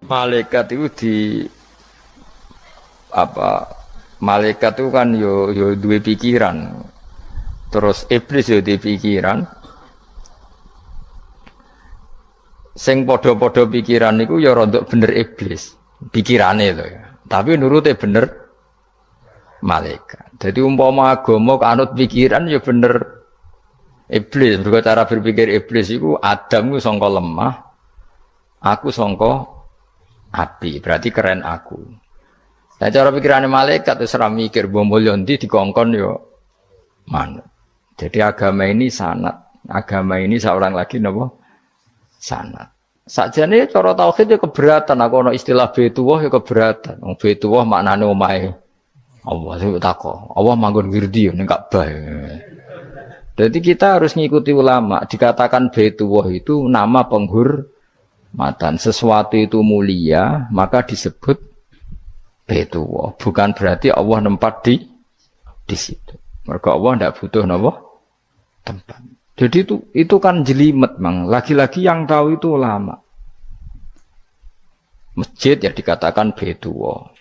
Malaikat itu di apa? Malaikat itu kan yo duwe pikiran. Terus iblis yo duwe pikiran. Sing padha-padha pikiran niku ya rada bener iblis. Pikirane lho ya. Tapi nurute bener malaikat. Jadi umpama agama kanut pikiran ya bener iblis. Mergo cara berpikir iblis iku Adam ku sangka lemah, aku sangka api. Berarti keren aku. Nah cara pikirane malaikat wis ora mikir mbok mulya ndi dikongkon ya manut. Jadi agama ini sanad. Agama ini seorang lagi napa? Sanad. Sakjane cara tauhid ya keberatan. Aku ana istilah Baitullah ya keberatan. Wong Baitullah maknane omahe Allah sing takok. Allah manggon wirdi ning Ka'bah. Jadi kita harus ngikuti ulama. Dikatakan Baitullah itu nama penghormatan. Sesuatu itu mulia, maka disebut Baitullah. Bukan berarti Allah nempat di situ. Mergo Allah ndak butuh napa? Tempat. Jadi itu kan jelimet, Mang. Lagi-lagi yang tahu itu ulama. Masjid ya dikatakan Baitullah.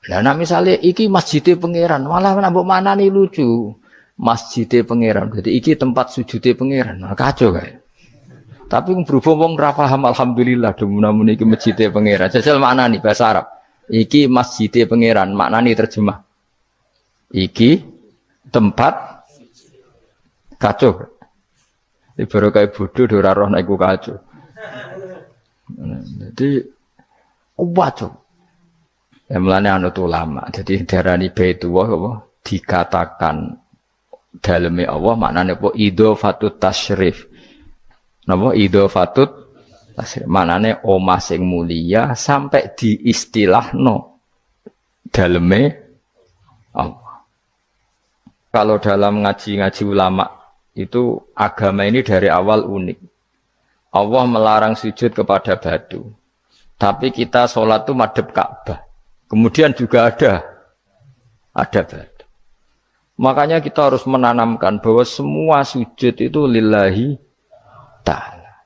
Nah misalnya iki masjidnya pangeran, malah nambah mana nih lucu. Masjidnya pangeran, jadi iki tempat sujudnya pangeran. Nah, kacau kan? Tapi berhubung wong ra paham alhamdulillah demun iki masjidnya pangeran. Jajal mana nih bahasa Arab? Iki masjidnya pangeran, makna nih terjemah. Iki tempat kacau. Ini baru kayak bodoh ora roh nek iku kacau. Jadi kacau. Ya mulane anut ulama. Jadi darani Baitullah apa dikatakan daleme Allah maknane apa idhofatut tasyrif. Napa idhofatut tasyrif maknane omah sing mulia sampai diistilahno daleme Allah. Kalau dalam ngaji-ngaji ulama itu agama ini dari awal unik. Allah melarang sujud kepada batu. Tapi kita sholat itu madhep Ka'bah. Kemudian juga ada batu. Makanya kita harus menanamkan bahwa semua sujud itu lillahi ta'ala.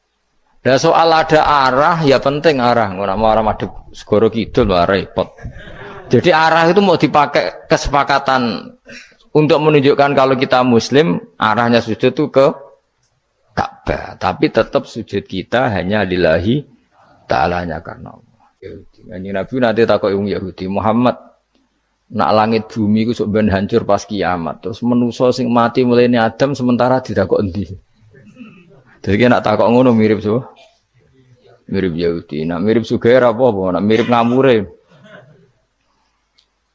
Dan soal ada arah, ya penting arah. Nggak mau arah madhep segoro kidul, repot. Jadi arah itu mau dipakai kesepakatan untuk menunjukkan kalau kita muslim, arahnya sujud itu ke Ka'bah. Tapi tetap sujud kita hanya lillahi ta'alanya karena Allah. Kanjeng Nabi nanti takok wong Yahudi, Muhammad nak langit bumi ku sok ben hancur pas kiamat. Terus manusa sing mati mulai Adam sementara ditakok endi? Jadi nak takok ngono mirip so. Mirip Yahudi. Nak mirip Sugair apa? Nak mirip ngamure.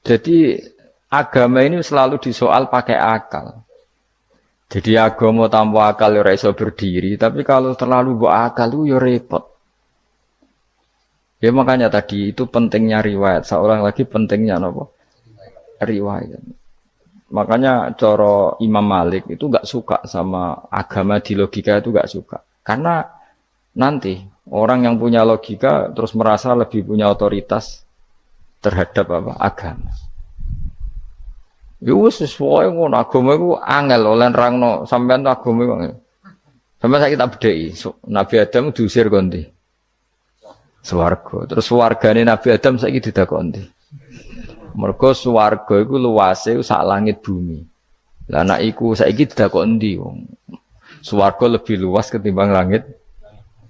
Jadi agama ini selalu disoal pakai akal. Jadi agama tanpa akal ya ora iso berdiri, tapi kalau terlalu mbok akal itu ya repot. Ya makanya tadi itu pentingnya riwayat. Seorang lagi pentingnya apa? Riwayat. Makanya cara Imam Malik itu enggak suka sama agama di logika itu enggak suka. Karena nanti orang yang punya logika terus merasa lebih punya otoritas terhadap apa? Agama. Ya wis sesuai ngono agama iku angel oleh nerangno sampean agama iku. Sampeyan saiki tak bedheki. Nabi Adam diusir kondi. Swarga. Terus swargane Nabi Adam saiki didakoni. Mergo swarga iku luase sak langit bumi. Lah nek iku saiki didakoni ndi wong. Swarga lebih luas ketimbang langit.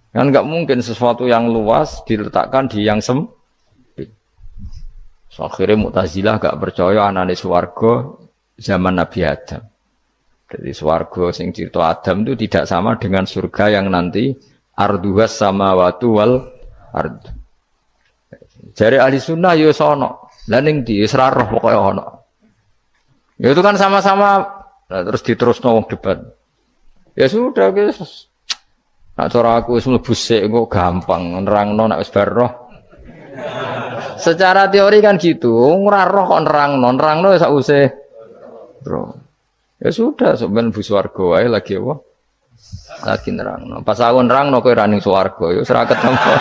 Kan enggak mungkin sesuatu yang luas diletakkan di yang sempit. So, akhirnya Mu'tazilah enggak percaya anane swarga zaman Nabi Adam. Jadi swarga sing cerita Adam itu tidak sama dengan surga yang nanti arduhas samawati wal ard. Jari ahli sunnah ya sono. Lah ning ndi wis ra roh pokoke ono. Ya itu kan sama-sama terus diterusno wong debat. Ya sudah guys. Nak cara aku wis mlebu sik kok gampang nerangno nek wis bar roh. Secara teori kan gitu, ora roh kok nerangno sak usih. Bro. Ya sudah sampeyan bu swarga wae lagi apa? Lagi nerangno. Pas aku nerangno kowe ra ning swarga ya wis ra ketemu.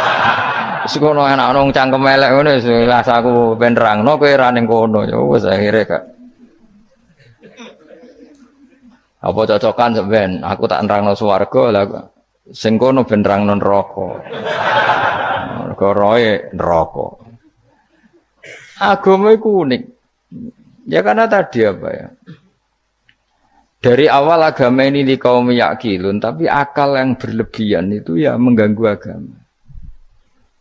Wis kono enak nang cangkem elek ngono wis aku ben nerangno kowe ra ning kono ya wis akhire gak. Apa cocokan sampean aku tak nerangno swarga lah Sing kono ben nerangno neraka. Mergo roe neraka. Agama iku unik. Ya karena tadi apa ya? Dari awal agama ini di kaum yakilun, tapi akal yang berlebihan itu ya mengganggu agama.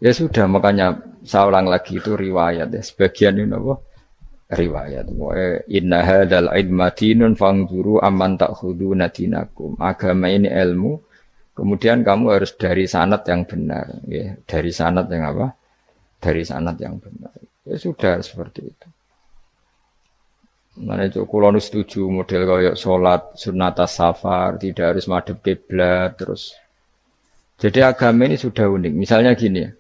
Ya sudah, makanya saya ulang lagi itu riwayat ya. Sebagian ini apa? Riwayat. Inna hadzal ilma dinun fangzuru amman ta'khuduna dinakum. Agama ini ilmu, kemudian kamu harus dari sanad yang benar. Ya. Dari sanad yang apa? Dari sanad yang benar. Ya sudah seperti itu. Mana itu kalau setuju model kayak sholat sunat safar tidak harus madhep kiblat terus. Jadi agama ini sudah unik. Misalnya gini ya,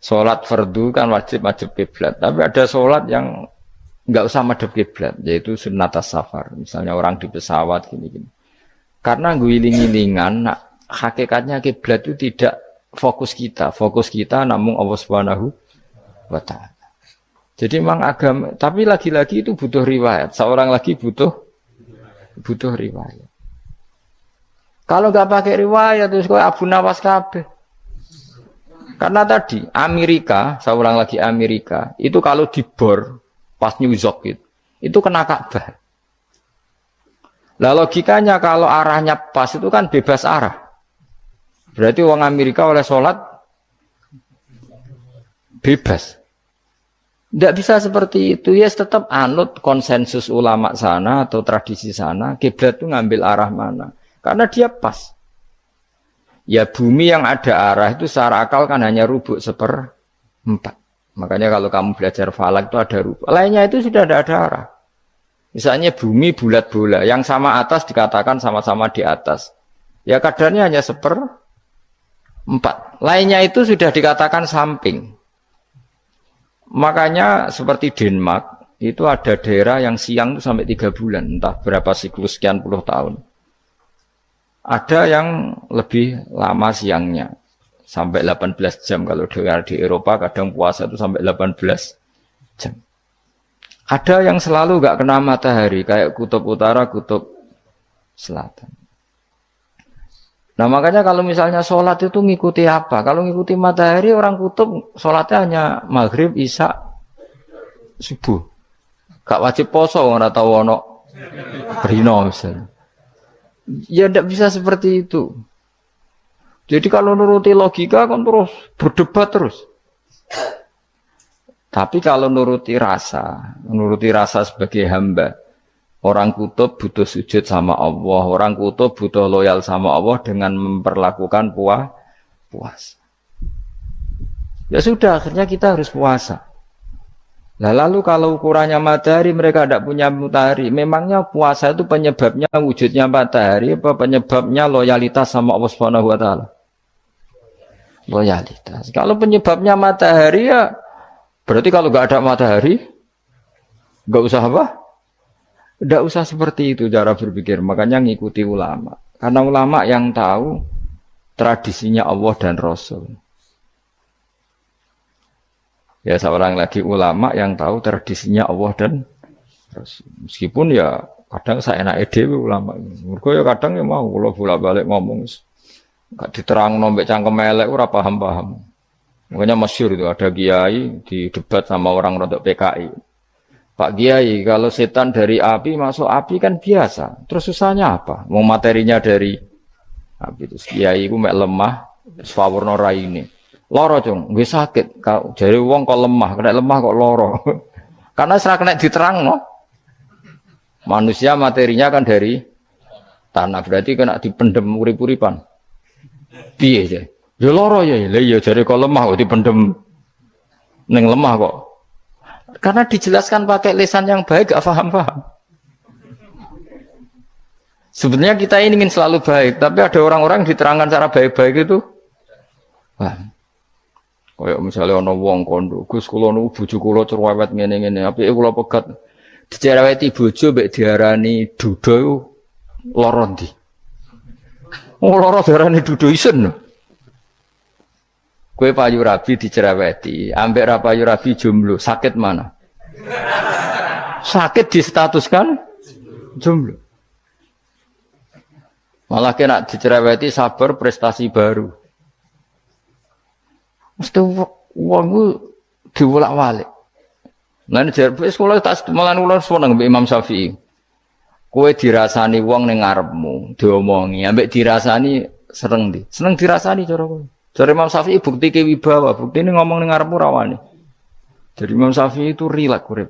sholat fardu kan wajib kiblat, tapi ada sholat yang nggak usah madhep kiblat, yaitu sunat safar. Misalnya orang di pesawat gini. Karena guling-gilingan, hakikatnya kiblat itu tidak fokus kita namun Allah Subhanahu wa Ta'ala. Jadi memang agama, tapi lagi-lagi itu butuh riwayat. Seorang lagi butuh riwayat. Kalau nggak pakai riwayat terus kok Abu Nawas kabeh. Karena tadi Amerika, seorang lagi Amerika, itu kalau dibor pas New York itu kena Ka'bah. Lah logikanya kalau arahnya pas itu kan bebas arah. Berarti orang Amerika oleh sholat bebas. Tidak bisa seperti itu, ya tetap anut konsensus ulama sana atau tradisi sana, kiblat itu ngambil arah mana. Karena dia pas. Ya bumi yang ada arah itu secara akal kan hanya rubuk 1/4. Makanya kalau kamu belajar falak itu ada rubuk. Lainnya itu sudah tidak ada arah. Misalnya bumi bulat bola, yang sama atas dikatakan sama-sama di atas. Ya kadarnya hanya 1/4. Lainnya itu sudah dikatakan samping. Makanya seperti Denmark, itu ada daerah yang siang itu sampai 3 bulan, entah berapa siklus sekian puluh tahun. Ada yang lebih lama siangnya, sampai 18 jam. Kalau di Eropa kadang puasa itu sampai 18 jam. Ada yang selalu nggak kena matahari, kayak kutub utara, kutub selatan. Nah makanya kalau misalnya sholat itu ngikuti apa? Kalau ngikuti matahari orang kutub sholatnya hanya maghrib, isya, subuh. Gak wajib poso orang tahu ono rino misalnya. Ya tidak bisa seperti itu. Jadi kalau nuruti logika kan terus berdebat terus. Tapi kalau nuruti rasa sebagai hamba. Orang kutub butuh sujud sama Allah. Orang kutub butuh loyal sama Allah dengan memperlakukan puasa. Ya sudah, akhirnya kita harus puasa. Nah, lalu kalau ukurannya matahari, mereka tidak punya matahari. Memangnya puasa itu penyebabnya wujudnya matahari, apa penyebabnya loyalitas sama Allah Subhanahu wa Ta'ala? Loyalitas. Kalau penyebabnya matahari ya, berarti kalau nggak ada matahari, nggak usah apa? Tidak usah seperti itu cara berpikir, makanya ngikuti ulama. Karena ulama yang tahu tradisinya Allah dan Rasul. Ya seorang lagi ulama yang tahu tradisinya Allah dan Rasul. Meskipun ya kadang saya enak dewe ulama. Mergo ya kadang ya mau kalau bolak-balik ngomong gak diterang nombek cangkem elek ora paham-paham. Makanya masyhur itu ada kiai di debat sama orang rodok PKI. Pak Kiai, kalau setan dari api masuk api kan biasa. Terus susahnya apa? Mau materinya dari api. Terus Kiai itu mek lemah, sawurna raine. Loro cung, nggih sakit. Jare wong kok lemah, kena lemah kok loro. Karena serak kena diterangno. Manusia materinya kan dari tanah, berarti kena dipendem urip-uripan. Piye ya? Ya loro ya. Lah ya jare kok lemah kok dipendem ning lemah kok. Karena dijelaskan pakai lisan yang baik, gak paham-paham. Sebenarnya kita ini ingin selalu baik, tapi ada orang-orang diterangkan cara baik-baik itu. Wah, kayak misalnya ono wong kondo, Gus kula nu bojo kula cerewet ngene-ngene, apike kula pegat dicereweti bojo mbek diarani duda iku lara ndi? Oh lara diarani duda isen. Kue payu rabi dicereweti, ambek ra payu rabi jomblo, sakit mana? Sakit distatuskan jomblo. Malah kena dicereweti sabar prestasi baru. Mesti wong ku diwolak-walik. Lan jarpe sekolah tak malah ulun seneng mbek Imam Syafi'i. Kowe dirasani wong ning ngarepmu, diomongi, ambek dirasani seneng ndi? Seneng dirasani cara kowe. Jare Imam Syafi'i bukti ke wibawa, buktine ngomong ning ngarepmu rawani. Jadi Imam Syafi'i itu rileks urip.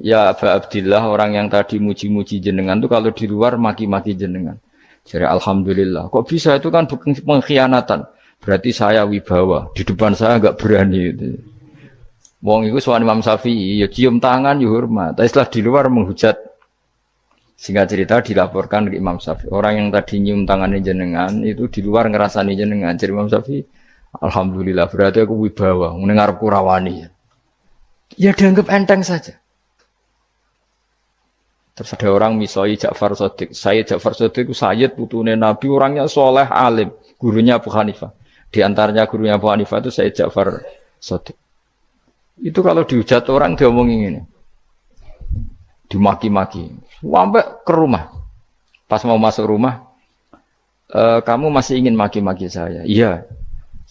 Ya Aba Abdillah, orang yang tadi muji-muji jenengan itu kalau di luar maki-maki jenengan. Jadi alhamdulillah. Kok bisa itu kan bukan pengkhianatan. Berarti saya wibawa, di depan saya enggak berani itu. Wong iku sowan Imam Syafi'i, ya cium tangan ya hormat. Tapi setelah di luar menghujat. Singkat cerita dilaporkan ke Imam Syafi'i. Orang yang tadi nyium tangannya jenengan itu di luar ngerasani jenengan. Jadi Imam Syafi'i, alhamdulillah berarti aku wibawa, mendengar kurawani. Ya dianggap enteng saja. Terus ada orang misoi Ja'far Shadiq. Sayyid Ja'far Shadiq itu Sayyid putune Nabi, orangnya soleh alim, gurunya Abu Hanifah. Di antaranya gurunya Abu Hanifah itu Sayyid Ja'far Shadiq. Itu kalau dihujat orang diomongin ini, dimaki-maki, sampai ke rumah. Pas mau masuk rumah, kamu masih ingin maki-maki saya? Iya,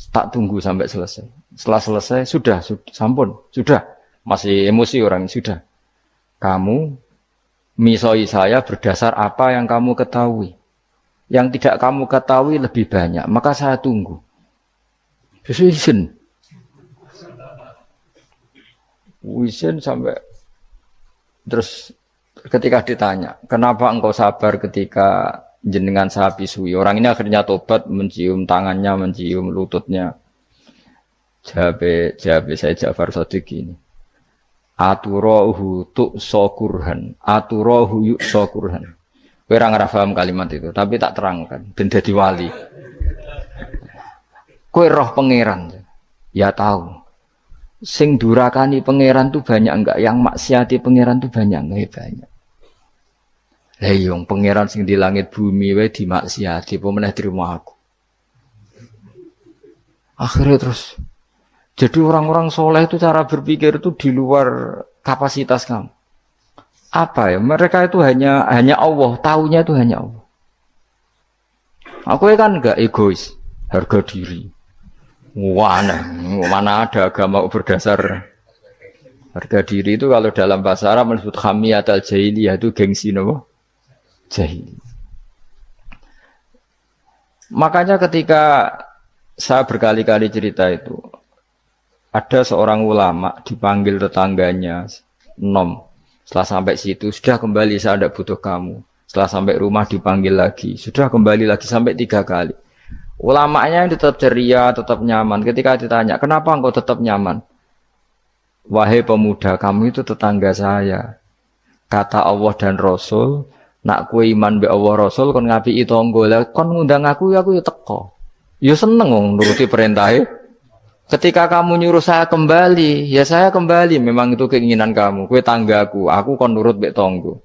tak tunggu sampai selesai. Setelah selesai, sudah, sampun, sudah. Masih emosi orang, sudah. Kamu misoi saya berdasar apa yang kamu ketahui. Yang tidak kamu ketahui lebih banyak, maka saya tunggu. Izin. Izin sampai terus ketika ditanya, kenapa engkau sabar ketika jenengan saya pisui? Orang ini akhirnya tobat, mencium tangannya, mencium lututnya. Jawab saya Ja'far Shadiq ini. Aturahu tu'sokurhan, aturahu yu'sokurhan. Kowe ora ngrafaham kalimat itu, tapi tak terangkan ben dadi wali. Kowe roh pangeran. Ya tahu. Sing durakani pangeran tuh banyak enggak? Yang maksiati pangeran tuh banyak enggak? Banyak. Lah iya pangeran sing di langit bumi wae dimaksiati, apa meneh terima aku. Akhirnya terus jadi orang-orang soleh itu cara berpikir itu di luar kapasitas kamu. Apa ya? Mereka itu hanya Allah, taunya itu hanya Allah. Aku kan enggak egois, harga diri. Mana ada agama berdasar harga diri itu kalau dalam bahasa Arab disebut hamiyat al-jahiliyah itu gengsi nopo jahili. Makanya ketika saya berkali-kali cerita itu, ada seorang ulama dipanggil tetangganya, nom. Setelah sampai situ, sudah kembali saya tidak butuh kamu. Setelah sampai rumah dipanggil lagi, sudah kembali lagi sampai 3 kali. Ulamanya yang tetap ceria, tetap nyaman. Ketika ditanya, kenapa engkau tetap nyaman? Wahai pemuda, kamu itu tetangga saya. Kata Allah dan Rasul, nak kue iman be Allah Rasul, kon ngapi itu tangga, kon ngundang aku ya teko. Ya seneng nuruti perintahnya. Ketika kamu nyuruh saya kembali, ya saya kembali. Memang itu keinginan kamu. Kue tanggaku, aku kon nurut be tangga.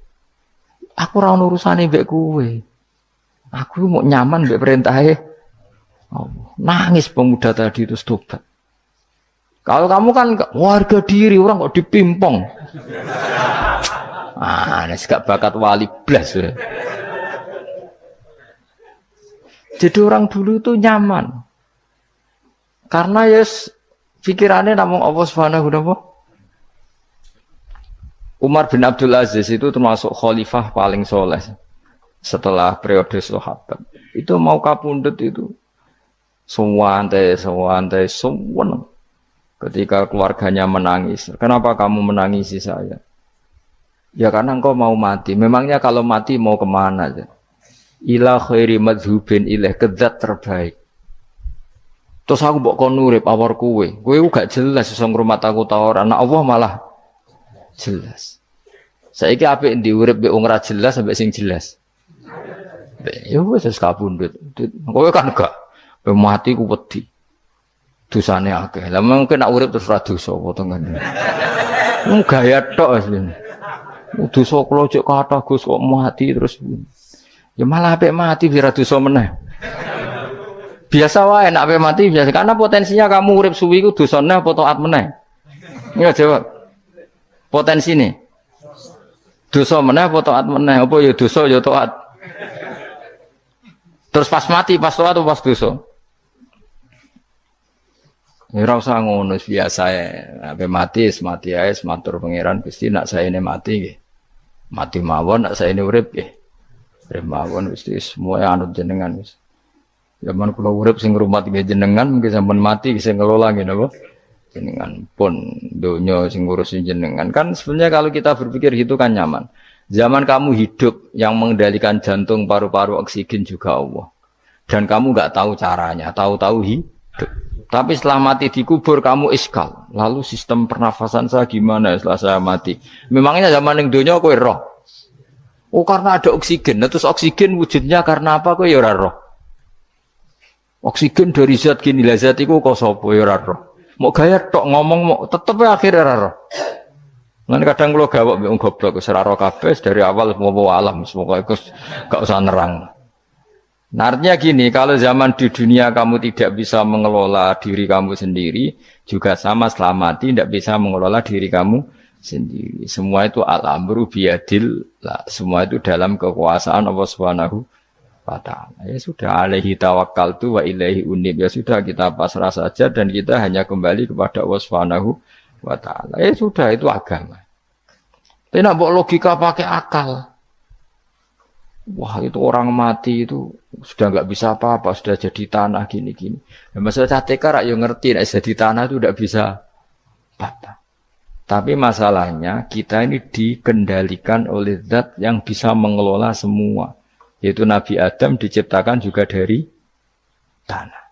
Aku ora urusane mbek kue. Aku mau nyaman mbek perintahnya. Nangis pemuda tadi itu tobat. Kalau kamu kan warga diri, orang kok dipimpong. Ini gak bakat wali blas. Jadi orang dulu itu nyaman. Karena pikirannya namun Allah Subhanahu wa ta'ala. Umar bin Abdul Aziz itu termasuk khalifah paling soleh setelah periode sahabat. Itu mau kapundhut itu santai. Ketika keluarganya menangis, kenapa kamu menangisi saya? Ya karena engkau mau mati. Memangnya kalau mati mau kemana aja? Ila khairi madhubin ilaih, kedzat terbaik. Terus aku mbok kon urip awar kowe gak jelas iso ngrumat aku ta ora. Anak Allah malah jelas. Saiki apik ndi urip mbek wong ora jelas sampai sing jelas. Ya wis kapundhut. Kowe kan gak mati ku wedi. Dosane akeh. Lah mungkin nek urip terus ra dosa apa to ngene. Mung gaya tok asline. Dosa kula cek kathah Gus kok mati terus. Ya malah apik mati biar dosa meneh. Biasa wae nek apik mati biasa karena potensinya kamu urip suwi ku dosane apa taat meneh. Ya jawab. Potensine. Dosa meneh apa taat meneh? Apa ya dosa ya taat. Terus pas mati, pas tua atau pas dosa? Ora usah ngono biasa ya. Sampai mati, mati ae, matur pangeran Gusti nak saene mati nggih. Mati mawon nak saene urip nggih. Urip mawon Gusti semua anut jenengan wis. Zaman kula urip sing ngrumat nggih jenengan, mungkin sampean mati sing ngelola nggih napa? Jenengan pun donya sing ngurusin jenengan. Kan sebenarnya kalau kita berpikir gitu kan nyaman. Zaman kamu hidup yang mengendalikan jantung, paru-paru, oksigen juga Allah. Dan kamu enggak tahu caranya, tahu-tahu hidup. Tapi setelah mati dikubur kamu iskal. Lalu sistem pernafasan saya gimana setelah saya mati? Memangnya zaman yang dunia kowe roh. Oh karena ada oksigen. Nah, terus oksigen wujudnya karena apa kowe ya ora roh. Oksigen dari zat gini lah zat iku kok sapa ya ora roh. Mau gaya tok ngomong mau tetep akhir ora roh. Lan kadang kula gawok mbek wong goblok wis ora roh kabeh dari awal mau alam semoga iku gak usah nerang. Nah, artinya gini, kalau zaman di dunia kamu tidak bisa mengelola diri kamu sendiri, juga sama setelah mati tidak bisa mengelola diri kamu sendiri. Semua itu al-amru biyadil, semua itu dalam kekuasaan Allah Subhanahu wa ta'ala. Ya sudah, alaihi tawakkaltu wa ilaihi unib. Ya sudah, kita pasrah saja dan kita hanya kembali kepada Allah Subhanahu wa ta'ala. Ya sudah, itu agama. Tapi nak bawa logika pakai akal. Wah itu orang mati itu sudah nggak bisa apa-apa, sudah jadi tanah gini-gini. Nah, masalah catekar yang ngerti, nah, jadi tanah itu tidak bisa apa-apa. Tapi masalahnya kita ini dikendalikan oleh zat yang bisa mengelola semua. Yaitu Nabi Adam diciptakan juga dari tanah.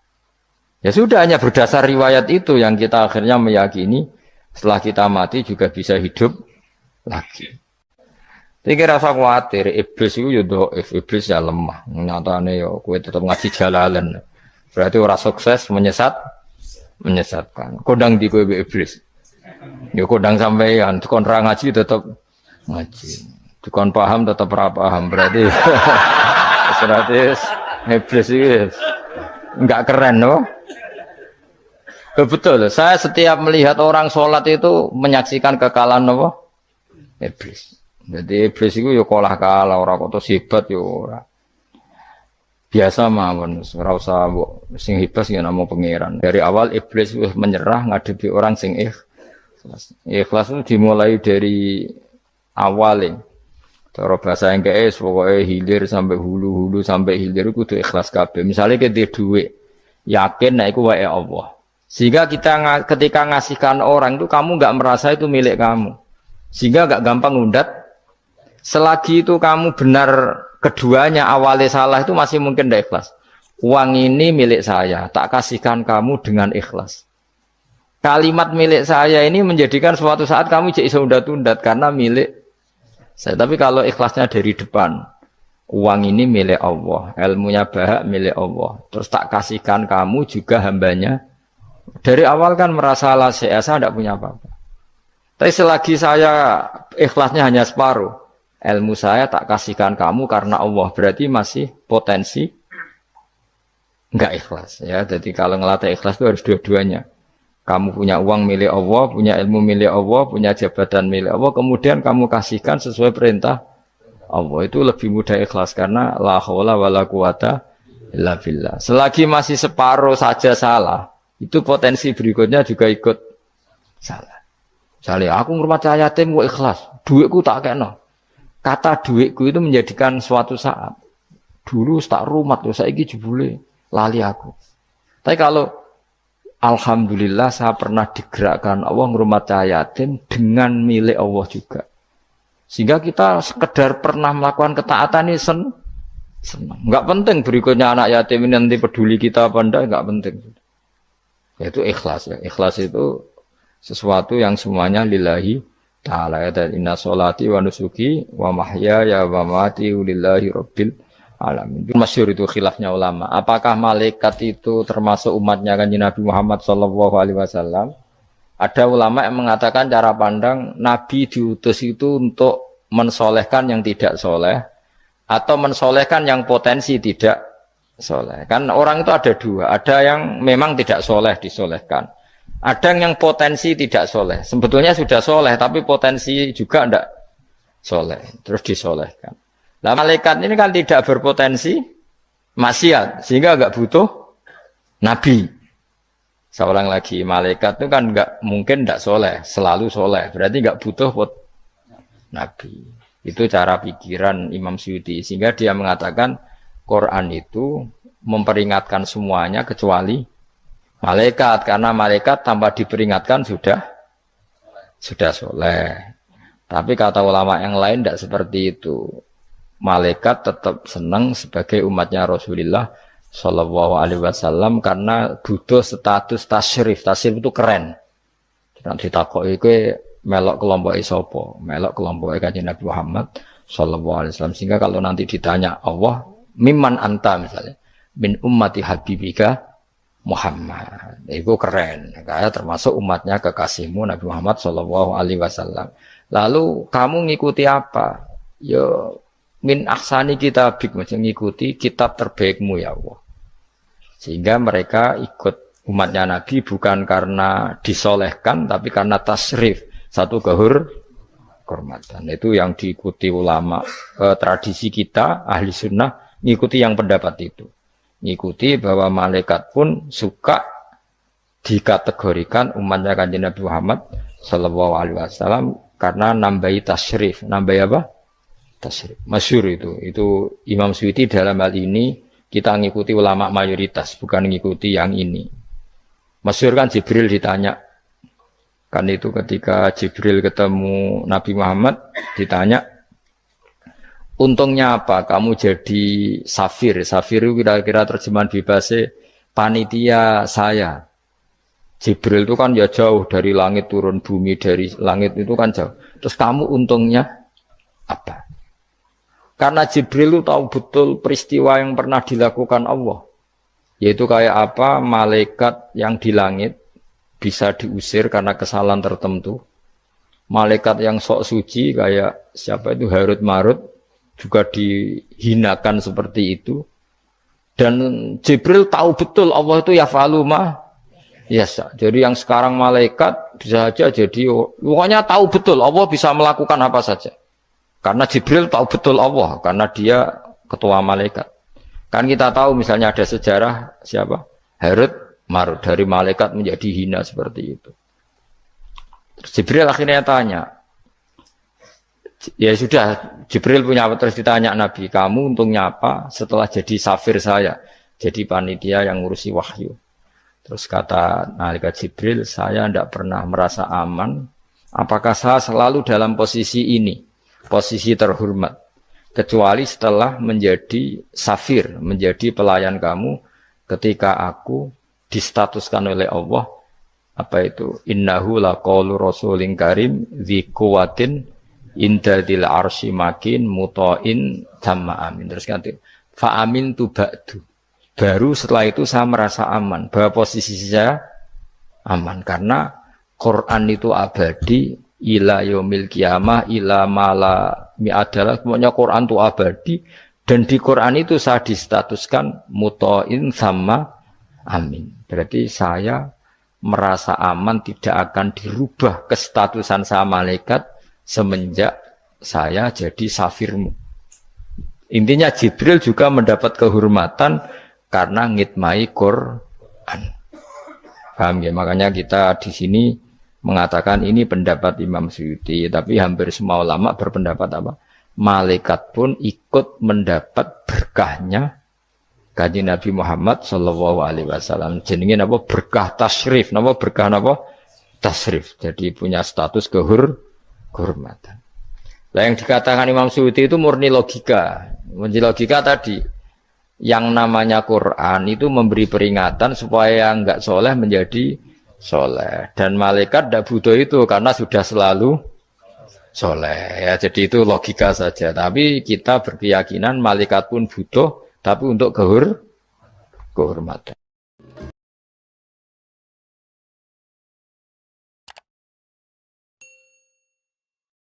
Ya sudah hanya berdasar riwayat itu yang kita akhirnya meyakini setelah kita mati juga bisa hidup lagi. Iki rasa kuwatir, iblis itu ya dhaif, iblis ya lemah. Nyatane ya kowe tetep ngaji jalalan. Berarti ora sukses menyesatkan. Kodang di kowe iblis. Ya kodang sampean, kon ra ngaji tetep ngaji. Kon paham tetep ora paham. Berarti iblis itu enggak keren loh. Betul, saya setiap melihat orang sholat itu menyaksikan kekalahan apa? Iblis. Jadi iblis itu ya kalah ora kok hebat ya ora. Biasa mawon, ora usah mbok sing hebat ya namung pangeran. Dari awal iblis wis menyerah ngadepi orang sing ikhlas. Ikhlas itu dimulai dari awal. Cara bahasa Inggris pokoke hilir sampai hulu sampai hilir kudu ikhlas kabeh. Misale kita duit, yakin nek iku wae Allah. Sehingga kita ketika ngasihkan orang itu kamu enggak merasa itu milik kamu. Sehingga enggak gampang ngundat. Selagi itu kamu benar keduanya awalnya salah itu masih mungkin tidak ikhlas. Uang ini milik saya, tak kasihkan kamu dengan ikhlas. Kalimat milik saya ini menjadikan suatu saat kamu jadi undat-undat karena milik saya. Tapi kalau ikhlasnya dari depan, uang ini milik Allah, ilmunya bahak milik Allah. Terus tak kasihkan kamu juga hambanya. Dari awal kan merasa saya tidak punya apa-apa. Tapi selagi saya ikhlasnya hanya separuh. Ilmu saya tak kasihkan kamu karena Allah, berarti masih potensi enggak ikhlas ya. Jadi kalau ngelatih ikhlas itu harus dua-duanya. Kamu punya uang milik Allah, punya ilmu milik Allah, punya jabatan milik Allah, kemudian kamu kasihkan sesuai perintah Allah. Itu lebih mudah ikhlas karena la haula wala quwata illa billah. Selagi masih separuh saja salah, itu potensi berikutnya juga ikut salah. Misalnya aku ngurmat yatim kok ikhlas, duitku tak kena. Kata duitku itu menjadikan suatu saat. Dulu tak rumat loh, saiki jebule lali aku. Tapi kalau alhamdulillah saya pernah digerakkan Allah ngurmat yatim dengan milik Allah juga. Sehingga kita sekedar pernah melakukan ketaatan ini senang. Enggak penting berikutnya anak yatim ini nanti peduli kita apa enggak, enggak penting. Yaitu ikhlas ya. Ikhlas itu sesuatu yang semuanya lillahi ta'ala ya, dan inna sholati wa nusuki wa mahyaya wa mamati lillahi rabbil alamin. Masyhur itu khilafnya ulama. Apakah malaikat itu termasuk umatnya Kanjeng Nabi Muhammad sallallahu alaihi wasallam? Ada ulama yang mengatakan cara pandang Nabi diutus itu untuk mensolehkan yang tidak soleh atau mensolehkan yang potensi tidak soleh. Kan orang itu ada dua, ada yang memang tidak soleh disolehkan. Ada yang potensi tidak soleh. Sebetulnya sudah soleh, tapi potensi juga tidak soleh. Terus disolehkan. Nah, malaikat ini kan tidak berpotensi maksiat sehingga nggak butuh nabi. Seorang lagi malaikat itu kan nggak mungkin nggak soleh, selalu soleh. Berarti nggak butuh nabi. Itu cara pikiran Imam Suyuti. Sehingga dia mengatakan Quran itu memperingatkan semuanya kecuali malaikat. Karena malaikat tanpa diperingatkan sudah soleh. Tapi kata ulama yang lain tidak seperti itu. Malaikat tetap senang sebagai umatnya Rasulullah Shallallahu Alaihi Wasallam karena butuh status tasyrif. Tasyrif itu keren. Nanti ditakoki kowe melok kelompok isopo, melok kelompok Kanjeng Nabi Muhammad Shallallahu Alaihi Wasallam. Sehingga kalau nanti ditanya Allah, mimman anta misalnya, min ummati habibika Muhammad, itu keren. Kayak termasuk umatnya kekasihmu Nabi Muhammad Shallallahu Alaihi Wasallam. Lalu kamu ngikuti apa? Yo min ahsani kitabik, macam ngikuti kitab terbaikmu ya Allah. Sehingga mereka ikut umatnya Nabi bukan karena disolehkan, tapi karena tasrif, satu kehormatan. Itu yang diikuti ulama. Tradisi kita, ahli sunnah, ngikuti yang pendapat itu. Ngikuti bahwa malaikat pun suka dikategorikan umatnya Kanjeng Nabi Muhammad Sallallahu Alaihi Wasallam karena nambahi tasrif. Nambahi apa? Tasrif. Masyhur itu Imam Suyuti dalam hal ini kita ngikuti ulama mayoritas, bukan ngikuti yang ini. Masyhur kan Jibril ditanya, kan itu ketika Jibril ketemu Nabi Muhammad ditanya, untungnya apa kamu jadi safir? Safir itu kira-kira terjemahan bebasnya panitia saya. Jibril itu kan ya jauh dari langit turun bumi, dari langit itu kan jauh. Terus kamu untungnya apa? Karena Jibril itu tahu betul peristiwa yang pernah dilakukan Allah. Yaitu kayak apa malaikat yang di langit bisa diusir karena kesalahan tertentu. Malaikat yang sok suci kayak siapa itu Harut Marut juga dihinakan seperti itu. Dan Jibril tahu betul Allah itu yaf'alu ma yasha. Jadi yang sekarang malaikat bisa saja jadi pokoknya tahu betul Allah bisa melakukan apa saja. Karena Jibril tahu betul Allah, karena dia ketua malaikat. Kan kita tahu misalnya ada sejarah siapa? Harut Marut, dari malaikat menjadi hina seperti itu. Terus Jibril akhirnya tanya, ya sudah, Jibril punya apa? Terus ditanya Nabi, kamu untungnya apa setelah jadi safir saya, jadi panitia yang ngurusi wahyu. Terus kata malaikat Jibril, saya tidak pernah merasa aman, apakah saya selalu dalam posisi ini? Posisi terhormat, kecuali setelah menjadi safir, menjadi pelayan kamu ketika aku distatuskan oleh Allah apa itu innahu laqaulu rasulin karim dzi quwwatin indadil arsy makin muta'in tamma amin. Terus ganti fa amin tu ba'du, baru setelah itu saya merasa aman bahwa posisi saya aman karena Quran itu abadi ila yaumil qiyamah ila mala mi'adalah, semuanya Quran itu abadi dan di Quran itu saya distatuskan muta'in sama amin. Berarti saya merasa aman tidak akan dirubah kestatusan saya malaikat semenjak saya jadi safirmu. Intinya Jibril juga mendapat kehormatan karena ngitmai Quran. Paham ya? Makanya kita di sini mengatakan ini pendapat Imam Suyuti, tapi hampir semua ulama berpendapat apa? Malaikat pun ikut mendapat berkahnya Kanjeng Nabi Muhammad Shallallahu Alaihi Wasallam. Jenenge apa? Berkah tasrif, apa berkah apa? Tasrif. Jadi punya status kehormatan. Nah, yang dikatakan Imam Suyuti itu murni logika. Murni logika tadi, yang namanya Quran itu memberi peringatan supaya enggak soleh menjadi soleh, dan malaikat tidak butuh itu karena sudah selalu soleh ya. Jadi itu logika saja, tapi kita berkeyakinan malaikat pun butuh, tapi untuk kehormatan.